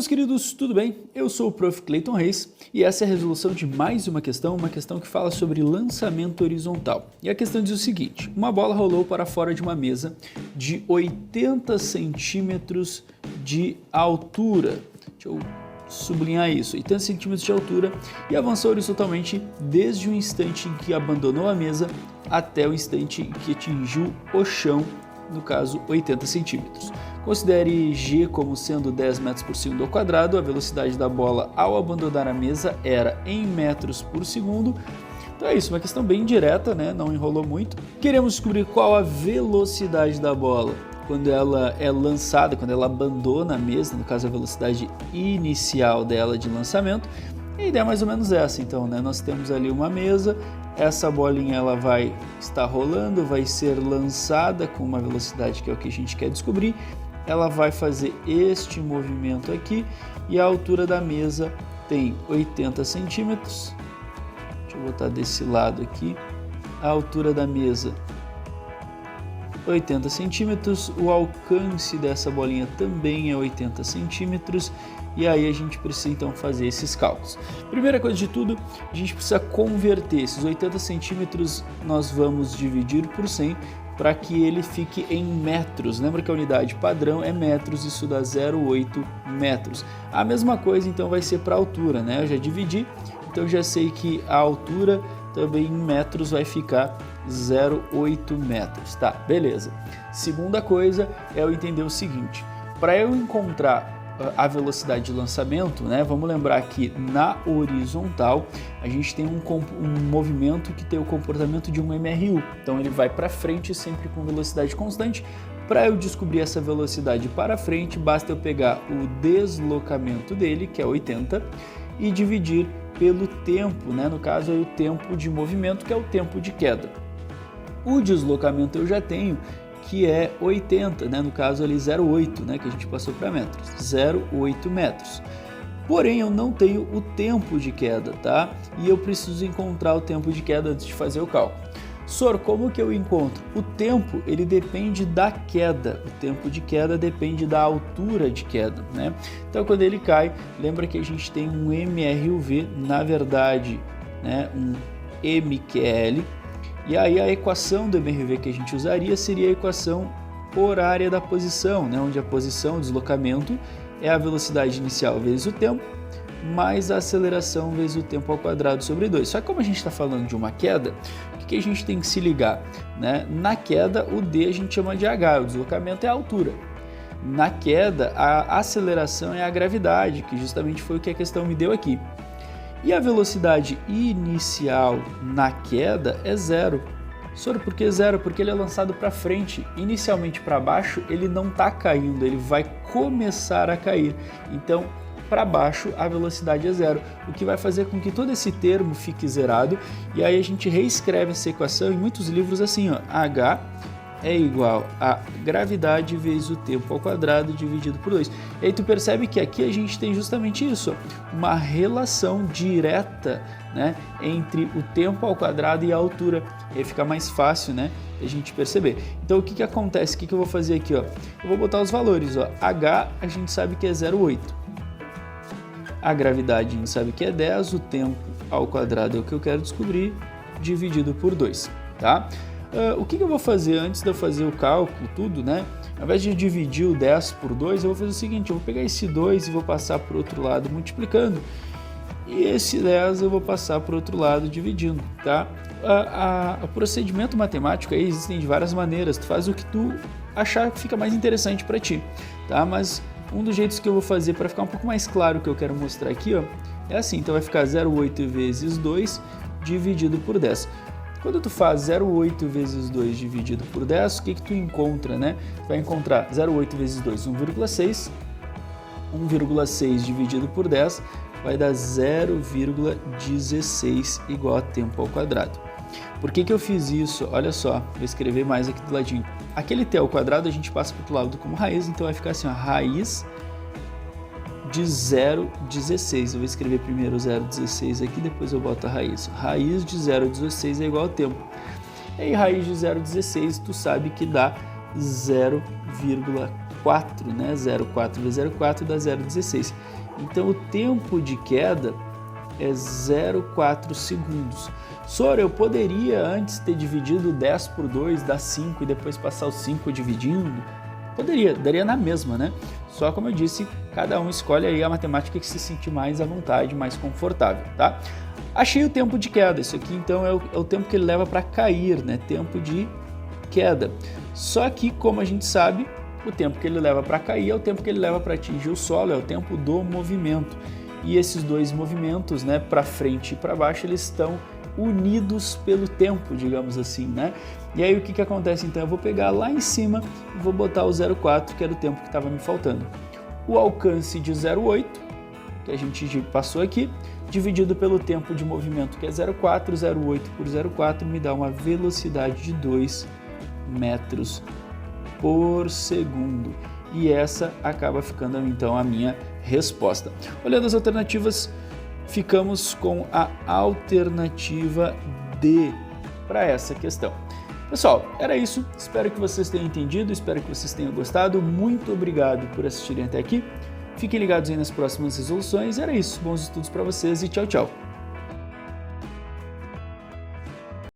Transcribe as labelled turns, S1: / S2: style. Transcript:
S1: meus queridos, tudo bem? Eu sou o Prof. Clayton Reis e essa é a resolução de mais uma questão que fala sobre lançamento horizontal. E a questão diz o seguinte: uma bola rolou para fora de uma mesa de 80 centímetros de altura. Deixa eu sublinhar isso, 80 centímetros de altura, e avançou horizontalmente desde o instante em que abandonou a mesa até o instante em que atingiu o chão, no caso 80 centímetros. Considere G como sendo 10 metros por segundo ao quadrado. A velocidade da bola ao abandonar a mesa era em metros por segundo. Então é isso, uma questão bem direta, né? Não enrolou muito. Queremos descobrir qual a velocidade da bola quando ela é lançada, quando ela abandona a mesa, no caso a velocidade inicial dela de lançamento. E a ideia é mais ou menos essa, então, né? Nós temos ali uma mesa, essa bolinha ela vai estar rolando, vai ser lançada com uma velocidade que é o que a gente quer descobrir. Ela vai fazer este movimento aqui e a altura da mesa tem 80 centímetros. Deixa eu botar desse lado aqui. A altura da mesa 80 centímetros, o alcance dessa bolinha também é 80 centímetros, e aí a gente precisa então fazer esses cálculos. Primeira coisa de tudo, a gente precisa converter esses 80 centímetros, nós vamos dividir por 100 para que ele fique em metros. Lembra que a unidade padrão é metros, isso dá 0,8 metros. A mesma coisa então vai ser para a altura, né? Eu já dividi, então já sei que a altura também em metros vai ficar 0,8 metros, tá? Beleza. Segunda coisa é eu entender o seguinte: para eu encontrar a velocidade de lançamento, né? Vamos lembrar que na horizontal a gente tem um movimento que tem o comportamento de um MRU, então ele vai para frente sempre com velocidade constante. Para eu descobrir essa velocidade para frente, basta eu pegar o deslocamento dele, que é 80, e dividir pelo tempo, né? No caso aí o tempo de movimento, que é o tempo de queda. O deslocamento eu já tenho, que é 80, né? No caso ali 0,8, né? Que a gente passou para metros, 0,8 metros. Porém, eu não tenho o tempo de queda, tá? E eu preciso encontrar o tempo de queda antes de fazer o cálculo. Sor, como que eu encontro? O tempo, ele depende da queda. O tempo de queda depende da altura de queda, né? Então, quando ele cai, lembra que a gente tem um MRUV, na verdade, né? Um MQL. E aí a equação do MRV que a gente usaria seria a equação horária da posição, né? Onde a posição, o deslocamento, é a velocidade inicial vezes o tempo, mais a aceleração vezes o tempo ao quadrado sobre 2. Só que como a gente está falando de uma queda, o que a gente tem que se ligar, né? Na queda, o D a gente chama de H, o deslocamento é a altura. Na queda, a aceleração é a gravidade, que justamente foi o que a questão me deu aqui. E a velocidade inicial na queda é zero. Sor, por que zero? Porque ele é lançado para frente. Inicialmente para baixo ele não está caindo, ele vai começar a cair. Então, para baixo a velocidade é zero, o que vai fazer com que todo esse termo fique zerado. E aí a gente reescreve essa equação em muitos livros assim, ó, H é igual a gravidade vezes o tempo ao quadrado dividido por 2. E aí tu percebe que aqui a gente tem justamente isso, ó, uma relação direta, né, entre o tempo ao quadrado e a altura. E aí fica mais fácil, né, a gente perceber. Então o que que acontece? O que que eu vou fazer aqui, ó? Eu vou botar os valores, ó. H a gente sabe que é 0,8. A gravidade a gente sabe que é 10, o tempo ao quadrado é o que eu quero descobrir, dividido por 2, tá? O que eu vou fazer antes de eu fazer o cálculo, tudo, né? Ao invés de dividir o 10 por 2, eu vou fazer o seguinte: eu vou pegar esse 2 e vou passar para o outro lado multiplicando. E esse 10 eu vou passar para o outro lado dividindo, tá? O procedimento matemático aí existem de várias maneiras. Tu faz o que tu achar que fica mais interessante para ti, tá? Mas um dos jeitos que eu vou fazer para ficar um pouco mais claro o que eu quero mostrar aqui, ó, é assim. Então vai ficar 0,8 vezes 2 dividido por 10. Quando tu faz 0,8 vezes 2 dividido por 10, o que que tu encontra, né? Tu vai encontrar 0,8 vezes 2, 1,6. 1,6 dividido por 10 vai dar 0,16 igual a tempo ao quadrado. Por que que eu fiz isso? Olha só, vou escrever mais aqui do ladinho. Aquele t ao quadrado a gente passa para o outro lado como raiz, então vai ficar assim, ó, raiz de 0,16. Eu vou escrever primeiro 0,16 aqui, depois eu boto a raiz. Raiz de 0,16 é igual a tempo. E aí, raiz de 0,16, tu sabe que dá 0,4 0,4, né? 0,4 vezes 0,4 dá 0,16. Então o tempo de queda é 0,4 segundos. Sora, eu poderia antes ter dividido 10 por 2, dá 5, e depois passar o 5 dividindo? Poderia, daria na mesma, né? Só como eu disse, cada um escolhe aí a matemática que se sentir mais à vontade, mais confortável, tá? Achei o tempo de queda, isso aqui então é o tempo que ele leva para cair, né? Tempo de queda. Só que, como a gente sabe, o tempo que ele leva para cair é o tempo que ele leva para atingir o solo, é o tempo do movimento. E esses dois movimentos, né, para frente e para baixo, eles estão unidos pelo tempo, digamos assim, né? E aí o que acontece então? Eu vou pegar lá em cima e vou botar o 0,4, que era o tempo que estava me faltando. O alcance de 0,8, que a gente passou aqui, dividido pelo tempo de movimento, que é 0,4, 0,8 por 0,4 me dá uma velocidade de 2 metros por segundo. E essa acaba ficando então a minha resposta. Olhando as alternativas, ficamos com a alternativa D para essa questão. Pessoal, era isso. Espero que vocês tenham entendido, espero que vocês tenham gostado. Muito obrigado por assistirem até aqui. Fiquem ligados aí nas próximas resoluções. Era isso. Bons estudos para vocês e tchau, tchau.